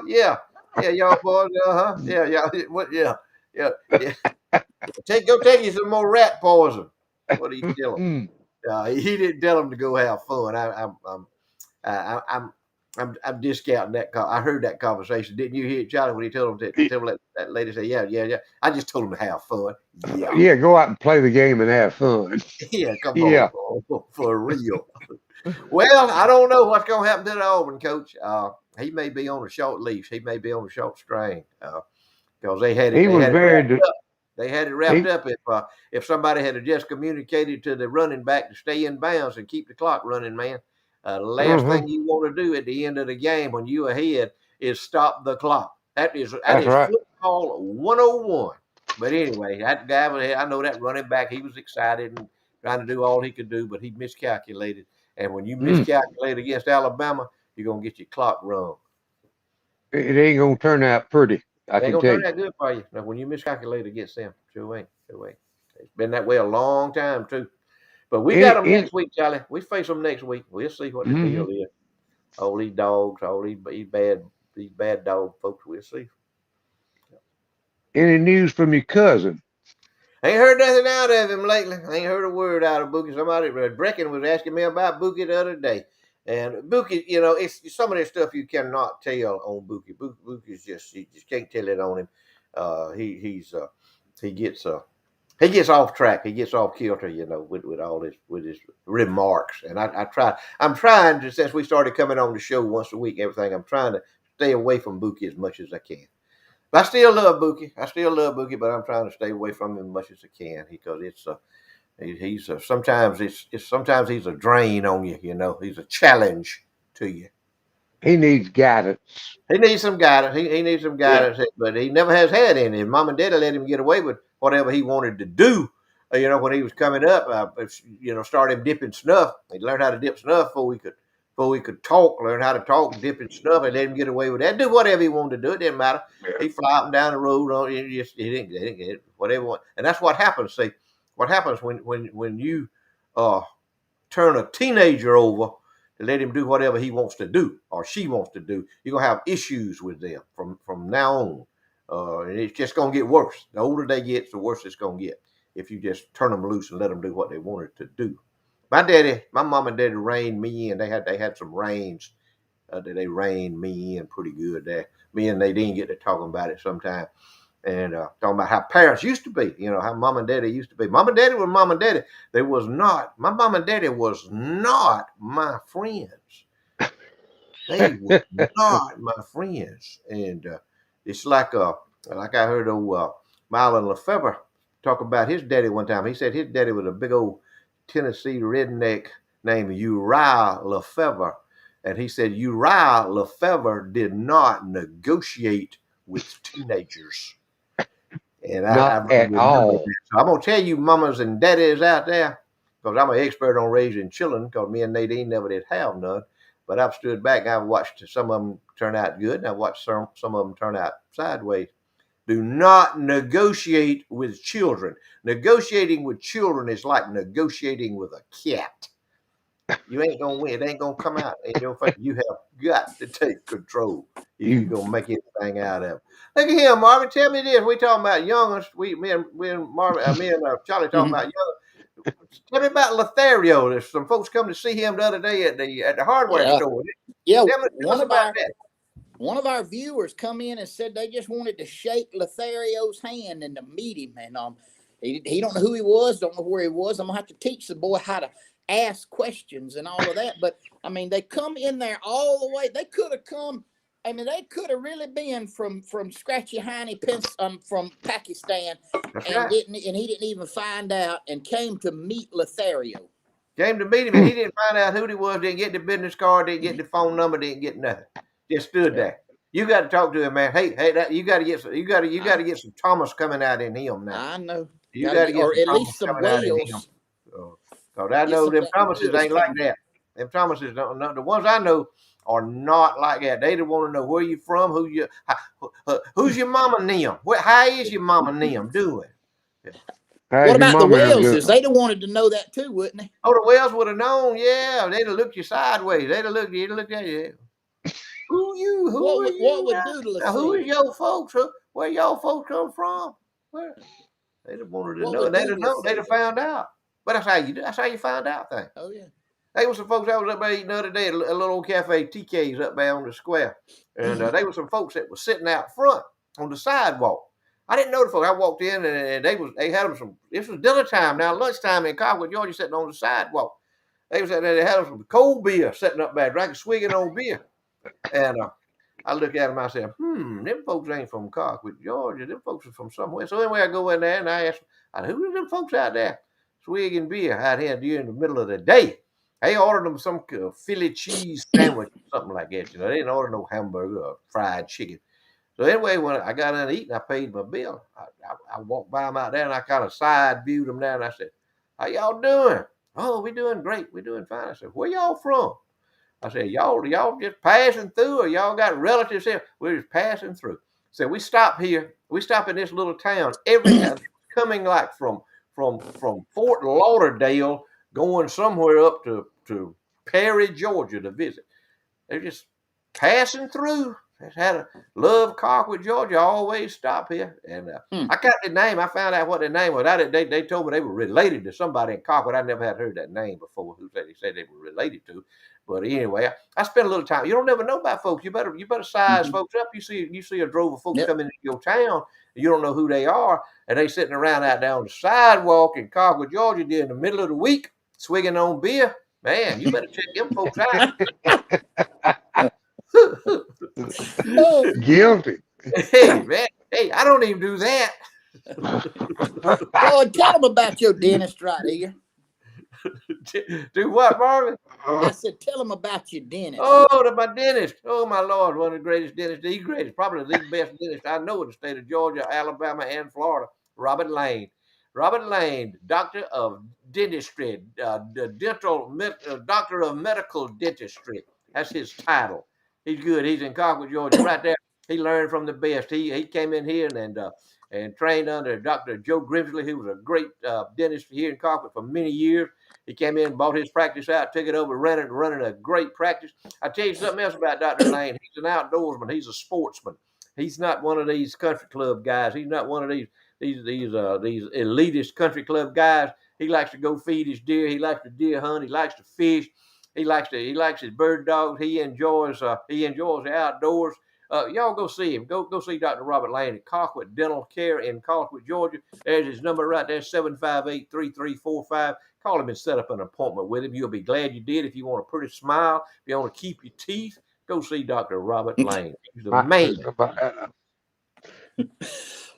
Yeah. Yeah, y'all boys. Yeah, yeah. What? Yeah. Yeah. Yeah. Go take you some more rat poison. What did he tell him? He didn't tell him to go have fun. I'm discounting that. I heard that conversation. Didn't you hear it, Charlie, when he told him that lady say, yeah. I just told him to have fun. Yeah. Yeah, go out and play the game and have fun. Yeah, come on, for real. Well, I don't know what's going to happen to the Auburn coach. He may be on a short leash. He may be on a short string because they had it. They had it wrapped up. If somebody had just communicated to the running back to stay in bounds and keep the clock running, man. The last thing you want to do at the end of the game when you're ahead is stop the clock. That is right. Football 101. But anyway, that guy I know that running back, he was excited and trying to do all he could do, but he miscalculated. And when you miscalculate against Alabama, you're gonna get your clock run. It ain't gonna turn out pretty. I can tell you. It ain't gonna turn out good for you. Now, when you miscalculate against them, sure ain't. It's been that way a long time too. But we got them next week, Charlie. We face them next week. We'll see what the deal is. All these dogs, all these bad dog folks. We'll see. Any news from your cousin? Ain't heard nothing out of him lately. Ain't heard a word out of Bookie. Somebody, Brecken was asking me about Bookie the other day. And Bookie, it's some of that stuff you cannot tell on Bookie. Bookie's you just can't tell it on him. He gets off track. He gets off kilter, with all this, with his remarks. And I'm trying to, since we started coming on the show once a week, everything, I'm trying to stay away from Bookie as much as I can. But I still love Bookie, but I'm trying to stay away from him as much as I can because sometimes he's a drain on you, he's a challenge to you. He needs guidance. He needs some guidance. He needs some guidance, but he never has had any. His mom and daddy let him get away with whatever he wanted to do when he was coming up, started him dipping snuff. He learned how to dip snuff before he could talk. Learn how to talk, dipping snuff, and let him get away with that. Do whatever he wanted to do. It didn't matter. He fly up and down the road. He didn't get it. Whatever. And that's what happens. See, what happens when you turn a teenager over to let him do whatever he wants to do or she wants to do, you're gonna have issues with them from now on. And it's just gonna get worse. The older they get, the worse it's gonna get if you just turn them loose and let them do what they wanted to do. My mom and daddy reined me in. They had some reins that they reined me in pretty good. There, me and Nadine get to talking about it sometime, and talking about how parents used to be. How mom and daddy used to be. Mom and daddy were mom and daddy. They was not. My mom and daddy was not my friends. They were not my friends, and it's like I heard old Marlon Lefebvre talk about his daddy one time. He said his daddy was a big old Tennessee redneck named Uriah Lefebvre, and he said Uriah Lefebvre did not negotiate with teenagers. And I Not at remember all. that. So I'm gonna tell you, mamas and daddies out there, because I'm an expert on raising children. Because me and Nadine never did have none, but I've stood back and I've watched some of them turn out good, and I've watched some of them turn out sideways. Do not negotiate with children. Negotiating with children is like negotiating with a cat. You ain't gonna win. It ain't gonna come out in your face. You have got to take control if you're You, gonna make anything out of it. Look at him, Marvin. Tell me this. We talking about youngest. Me and Marvin, me and Charlie talking about young. Tell me about Lothario. There's some folks come to see him the other day at the hardware Yeah. store. Yeah. Tell us about that. One of our viewers come in and said they just wanted to shake Lothario's hand and to meet him, and he don't know who he was, don't know where he was. I'm gonna have to teach the boy how to ask questions and all of that. But I mean, they come in there all the way. They could have come. I mean, they could have really been from Scratchy Hiney, from Pakistan, That's and right. he didn't even find out and came to meet Lothario. Came to meet him, and he didn't find out who he was. Didn't get the business card. Didn't get the phone number. Didn't get nothing. Just stood Yeah, there. You got to talk to him, man. Hey, you got to get some. You got I to get some Thomas coming out in him now. I know. You Got to got to get, get or some at Thomas least some coming out in him. whales. Because I Get know some of them that Thomases whales ain't like coming. that. Them Thomases don't know. The ones I know are not like that. They don't want to know where you from, who's your mama and them. How is your mama and them doing? Yeah. What how's your about the mama and them whales? doing? They'd have wanted to know that too, wouldn't they? Oh, the Wells would have known. Yeah, they'd have looked you sideways. They'd have looked at you. Who you? Who are What you would now? Doodle Now, who said? is your folks? Where y'all folks come from? Where? They'd have wanted to What know, would and they'd have Doodle known. They'd said? have found out. But that's how you do. That's how you find out things. Oh yeah. They were some folks I was up there eating the other day at a little old cafe, TK's up there on the square, and they were some folks that was sitting out front on the sidewalk. I didn't know the folks. I walked in and they had them some. This was dinner time now, lunchtime in Concord, Georgia, sitting on the sidewalk. They was there. They had them some cold beer sitting up there, drinking, swigging on beer, and I look at them. I said, them folks ain't from Concord, Georgia. Them folks are from somewhere. So anyway, I go in there and I ask, who are them folks out there swigging beer out here during the middle of the day? They ordered them some Philly cheese sandwich or something like that. They didn't order no hamburger or fried chicken. So anyway, when I got in to eat and I paid my bill, I walked by them out there and I kind of side viewed them there and I said, how y'all doing? Oh, we doing great. We doing fine. I said, where y'all from? I said, y'all just passing through or y'all got relatives here? We're just passing through. So we stop here. We stop in this little town every time, coming like from Fort Lauderdale, going somewhere up to Perry, Georgia to visit. They're just passing through. Just had a love Concord, Georgia. Always stop here, and Hmm. I got the name. I found out what the name was. They told me they were related to somebody in Concord. I never had heard that name before. Who they said they were related to? But anyway, I spent a little time. You don't never know about folks. You better size folks up. You see a drove of folks Yep. coming into your town. You don't know who they are, and they sitting around out there on the sidewalk in Concord, Georgia, during the middle of the week, swigging on beer. Man, you better check them folks out. Oh, Guilty. Hey, man. Hey, I don't even do that. Lord, tell them about your dentist right here. Do what, Marvin? I said, tell them about your dentist. Oh, to my dentist. Oh, my Lord, one of the greatest dentists, the greatest, probably the best dentist I know in the state of Georgia, Alabama, and Florida, Robert Lane. Robert Lane, doctor of dentistry, doctor of medical dentistry. That's his title. He's good. He's in Colquitt, Georgia, right there. He learned from the best. He came in here and trained under Dr. Joe Grimsley, who was a great dentist here in Colquitt for many years. He came in, bought his practice out, took it over, running a great practice. I tell you something else about Dr. Lane. He's an outdoorsman. He's a sportsman. He's not one of these country club guys. He's not one of these elitist country club guys. He likes to go feed his deer. He likes to deer hunt. He likes to fish. He likes his bird dogs. He enjoys the outdoors. Y'all go see him. Go see Dr. Robert Lane at Colquitt Dental Care in Colquitt, Georgia. There's his number right there, 758-3345. Call him and set up an appointment with him. You'll be glad you did. If you want a pretty smile, if you want to keep your teeth, go see Dr. Robert Lane. He's the man.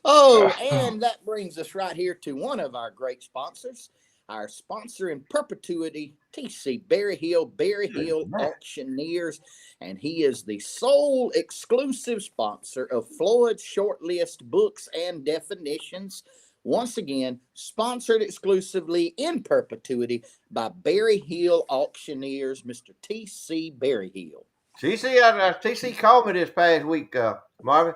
Oh, and that brings us right here to one of our great sponsors, our sponsor in perpetuity, TC Berryhill Auctioneers, and he is the sole exclusive sponsor of Floyd's Short List Books and Definitions. Once again, sponsored exclusively in perpetuity by Berryhill Auctioneers, Mr. TC Berryhill. TC called me this past week, Marvin.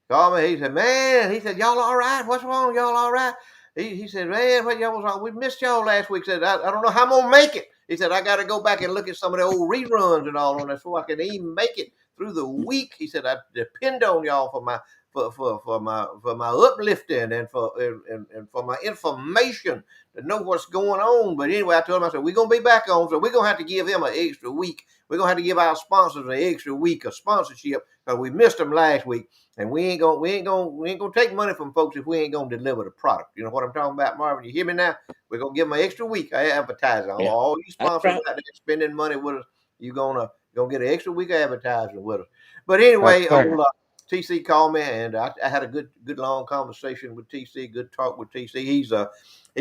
Called me. He said, man, y'all all right? What's wrong? Y'all all right? He said, man, what y'all was wrong? We missed y'all last week. He said, I don't know how I'm going to make it. He said, I got to go back and look at some of the old reruns and all on that so I can even make it through the week. He said, I depend on y'all for my uplifting and for my information to know what's going on. But anyway, I told him, I said, we're going to be back on, so we're going to have to give him an extra week. We're going to have to give our sponsors an extra week of sponsorship because we missed them last week. And we ain't gonna take money from folks if we ain't gonna deliver the product. You know what I'm talking about, Marvin? You hear me now? We're gonna give them an extra week of advertising. Yeah. All you sponsors out there spending money with us, you're gonna get an extra week of advertising with us. But anyway, TC called me and I had a good long conversation with TC, good talk with TC. He's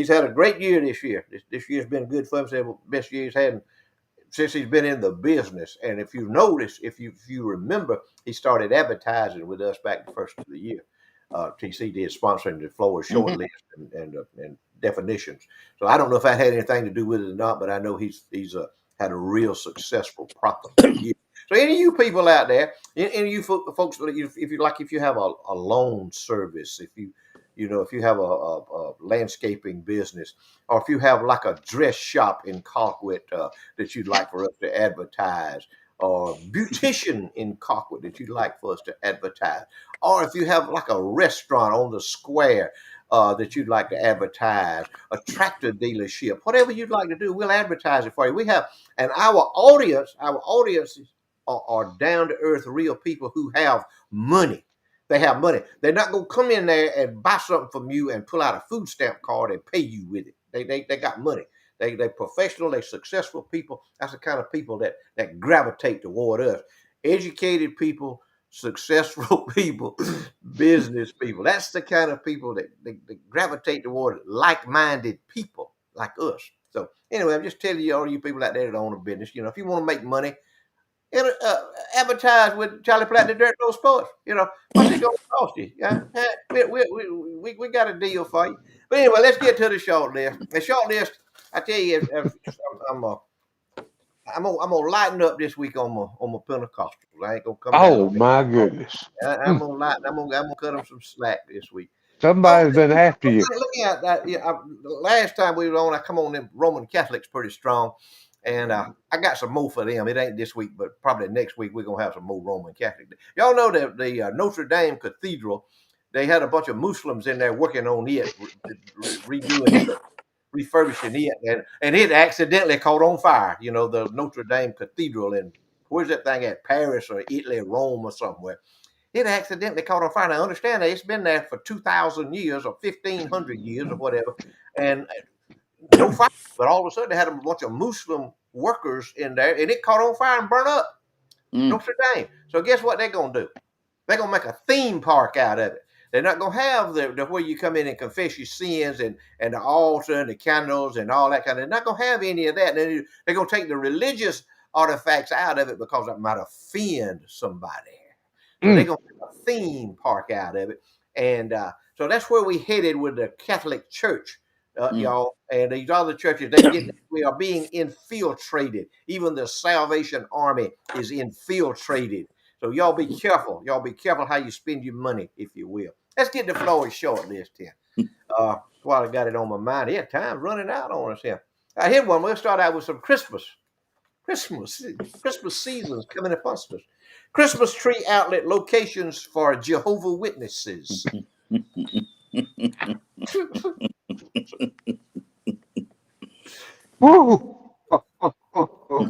had a great year this year. This year's been good for him. It's the best year he's had since he's been in the business. And if you notice, if you remember, he started advertising with us back the first of the year. TC did sponsoring the Floyd Short List and definitions. So I don't know if that had anything to do with it or not, but I know he's had a real successful, profitable year. So any of you people out there, any of you folks, if you have a loan service, if you have a landscaping business, or if you have like a dress shop in Colquitt that you'd like for us to advertise, or beautician in Colquitt that you'd like for us to advertise, or if you have like a restaurant on the square that you'd like to advertise, a tractor dealership, whatever you'd like to do, we'll advertise it for you. We have, and our audience are down to earth, real people who have money. They have money. They're not going to come in there and buy something from you and pull out a food stamp card and pay you with it. They got money. They professional, they successful people. That's the kind of people that gravitate toward us. Educated people, successful people, business people. That's the kind of people that gravitate toward like-minded people like us. So anyway, I'm just telling you, all you people out there that own a business, if you want to make money, advertise with Charlie Platt and the Dirt Road Sports. What's it going to cost you? Yeah, we got a deal for you. But anyway, let's get to the short list. The short list, I tell you, I'm gonna lighten up this week on my Pentecostals. I ain't gonna come down. Oh my goodness! I'm gonna lighten. I'm gonna cut them some slack this week. Somebody's been after you. Looking at that, last time we were on, I come on them Roman Catholics pretty strong. And I got some more for them. It ain't this week, but probably next week we're gonna have some more Roman Catholic. Y'all know that the Notre Dame Cathedral, they had a bunch of Muslims in there working on it, redoing it, refurbishing it, and it accidentally caught on fire. The Notre Dame Cathedral in where's that thing at? Paris or Italy, Rome or somewhere. It accidentally caught on fire. Now, I understand that it's been there for 2,000 years or 1,500 years or whatever, and no fire. But all of a sudden, they had a bunch of Muslim workers in there, and it caught on fire and burned up Notre Dame. So guess what they're going to do? They're going to make a theme park out of it. They're not going to have the where you come in and confess your sins and the altar and the candles and all that kind of. They're not going to have any of that. They're going to take the religious artifacts out of it because it might offend somebody. So they're going to make a theme park out of it. And So that's where we headed with the Catholic Church, y'all. And these other churches, we are being infiltrated. Even the Salvation Army is infiltrated. So y'all be careful. Y'all be careful how you spend your money, if you will. Let's get the Floyd short list here. While I got it on my mind. Yeah, time's running out on us here. Here's one. We'll start out with some Christmas seasons coming upon us. Christmas tree outlet locations for Jehovah Witnesses. Woo!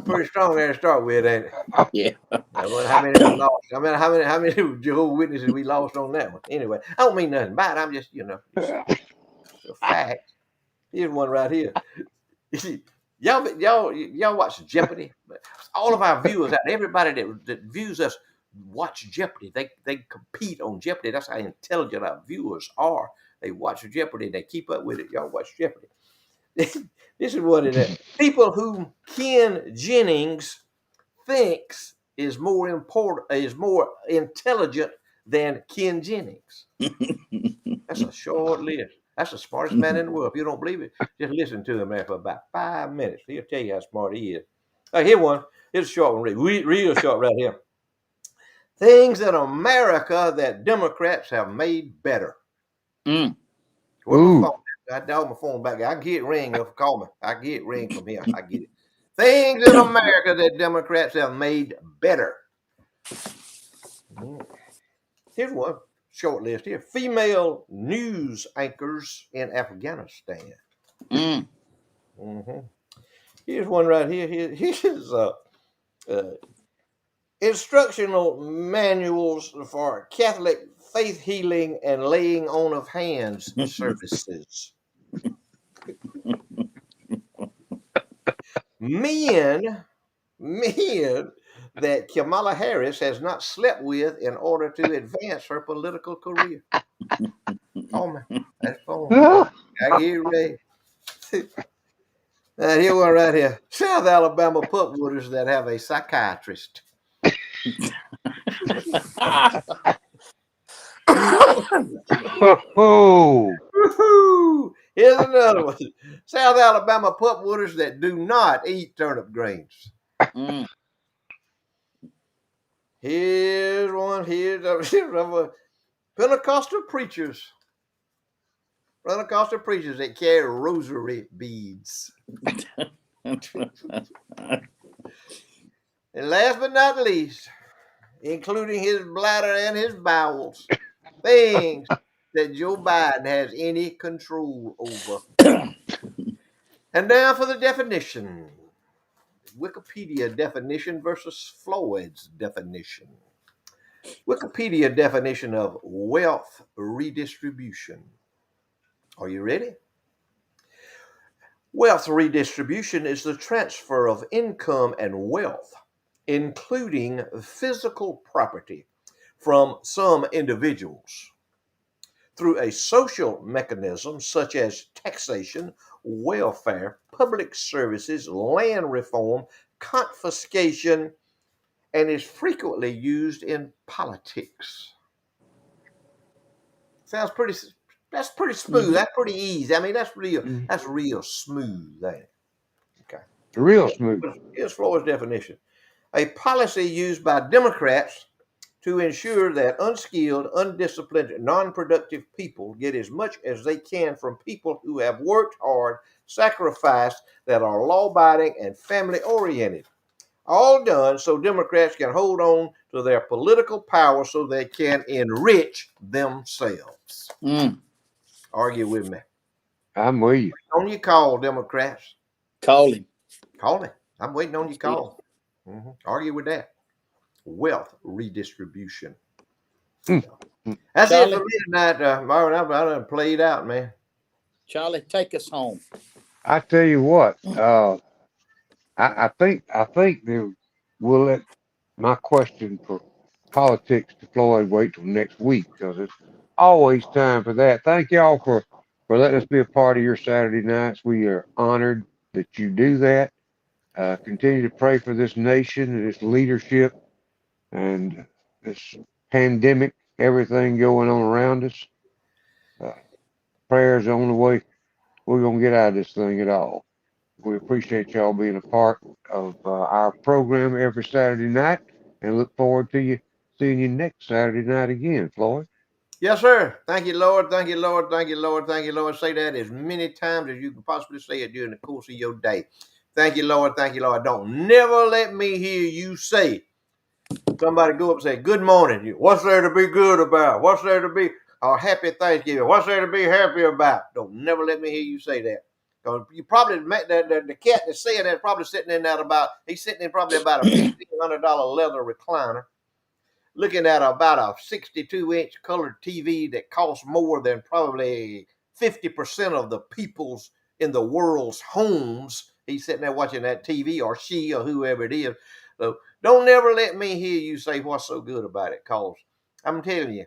Pretty strong there to start with, ain't it? Yeah. I wonder how many we lost. I mean, how many Jehovah Witnesses we lost on that one. Anyway, I don't mean nothing bad. I'm just, just a fact. Here's one right here. y'all watch Jeopardy. All of our viewers, everybody that views us, watch Jeopardy. They compete on Jeopardy. That's how intelligent our viewers are. They watch Jeopardy. They keep up with it. Y'all watch Jeopardy. This is what it is. People whom Ken Jennings thinks is more intelligent than Ken Jennings. That's a short list. That's the smartest man in the world. If you don't believe it, just listen to him there for about 5 minutes. He'll tell you how smart he is. Here one. Here's a short one. Real short right here. Things in America that Democrats have made better. Mm. Where's my phone? I dialed my phone back. I can get it ring if you call me. I can get it ring from here. I get it. Things in America that Democrats have made better. Here's one short list here. Female news anchors in Afghanistan. Mm-hmm. Here's one right here. Here's instructional manuals for Catholic faith healing and laying on of hands services. Men that Kamala Harris has not slept with in order to advance her political career. Oh man, that's phone. I get ready. Here one right here. South Alabama pup wooders that have a psychiatrist. Oh, Woo-hoo! Here's another one. South Alabama pup wooders that do not eat turnip greens. Mm. Here's one. Here's Pentecostal preachers. Pentecostal preachers that carry rosary beads. And last but not least, including his bladder and his bowels, things that Joe Biden has any control over. And now for the definition. Wikipedia definition versus Floyd's definition. Wikipedia definition of wealth redistribution. Are you ready? Wealth redistribution is the transfer of income and wealth, including physical property, from some individuals through a social mechanism such as taxation, welfare, public services, land reform, confiscation, and is frequently used in politics. Sounds pretty. That's pretty smooth. Mhm. That's pretty easy. I mean, that's real smooth, ain't it? Okay. real smooth. Here's Floyd's definition: a policy used by Democrats to ensure that unskilled, undisciplined, non-productive people get as much as they can from people who have worked hard, sacrificed, that are law-abiding and family-oriented. All done so Democrats can hold on to their political power so they can enrich themselves. Mm. Argue with me. I'm with you. On your call, Democrats. Call him. Call it. I'm waiting on your call. Argue with that. Wealth redistribution. Mm. That's Charlie? it for me tonight, Marvin. I done played out, man. Charlie, take us home. I tell you what, I think that we'll let my question for politics to Floyd wait till next week because it's always time for that. Thank y'all for letting us be a part of your Saturday nights. We are honored that you do that. Continue to pray for this nation and its leadership and this pandemic, everything going on around us. prayers the only way we're gonna get out of this thing at all. We appreciate y'all being a part of our program every Saturday night, and look forward to seeing you next Saturday night again, Floyd. Yes, sir. Thank you, Lord. Thank you, Lord. Thank you, Lord. Thank you, Lord. Say that as many times as you can possibly say it during the course of your day. Thank you, Lord. Thank you, Lord. Don't never let me hear you say, somebody go up and say, good morning. What's there to be good about? What's there to be happy Thanksgiving? What's there to be happy about? Don't never let me hear you say that. Because you probably met the cat that's saying that probably sitting in he's sitting in probably about a $1,500 leather recliner, looking at about a 62-inch colored TV that costs more than probably 50% of the people's in the world's homes. He's sitting there watching that TV, or she, or whoever it is. So don't never let me hear you say what's so good about it, cause I'm telling you,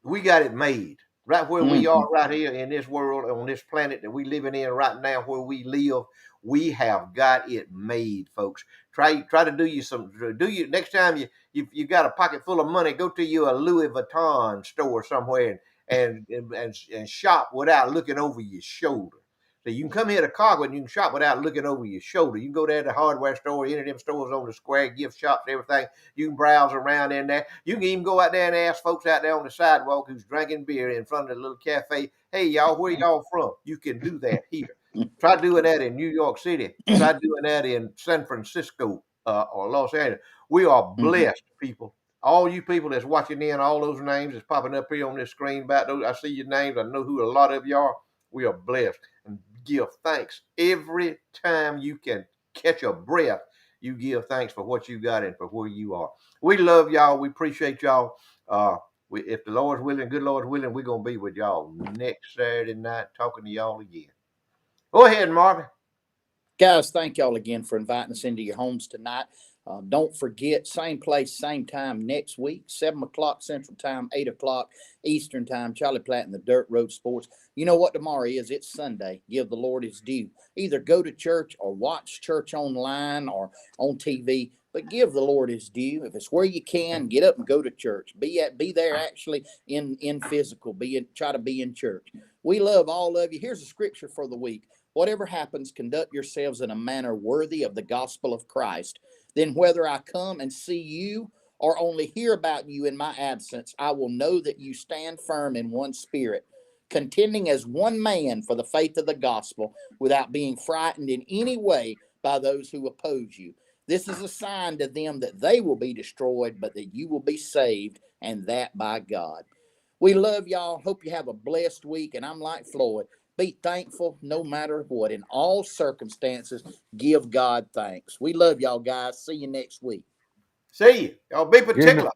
we got it made right where we are right here in this world, on this planet that we living in right now, where we live. We have got it made, folks. Try to next time you got a pocket full of money, go to you a Louis Vuitton store somewhere and shop without looking over your shoulder. So you can come here to Cargo and you can shop without looking over your shoulder. You can go there to the hardware store, any of them stores on the square, gift shops, everything. You can browse around in there. You can even go out there and ask folks out there on the sidewalk who's drinking beer in front of the little cafe, hey, y'all, where y'all from? You can do that here. Try doing that in New York City. Try doing that in San Francisco or Los Angeles. We are blessed, people. All you people that's watching in, all those names that's popping up here on this screen about those, I see your names. I know who a lot of you are. We are blessed. And give thanks every time you can catch a breath. You give thanks for what you got and for where you are. We love y'all. We appreciate y'all. If the Lord's willing, good Lord's willing, we're going to be with y'all next Saturday night talking to y'all again. Go ahead, Marvin. Guys, thank y'all again for inviting us into your homes tonight. Don't forget, same place, same time next week, 7 o'clock Central Time, 8 o'clock Eastern Time, Charlie Platt and the Dirt Road Sports. You know what tomorrow is? It's Sunday. Give the Lord his due. Either go to church or watch church online or on TV, but give the Lord his due. If it's where you can, get up and go to church. Be there actually in physical. Try to be in church. We love all of you. Here's a scripture for the week. Whatever happens, conduct yourselves in a manner worthy of the gospel of Christ. Then whether I come and see you or only hear about you in my absence, I will know that you stand firm in one spirit, contending as one man for the faith of the gospel, without being frightened in any way by those who oppose you. This is a sign to them that they will be destroyed, but that you will be saved, and that by God. We love y'all. Hope you have a blessed week. And I'm like Floyd. Be thankful no matter what. In all circumstances, give God thanks. We love y'all, guys. See you next week. See you. Y'all be Good night. particular.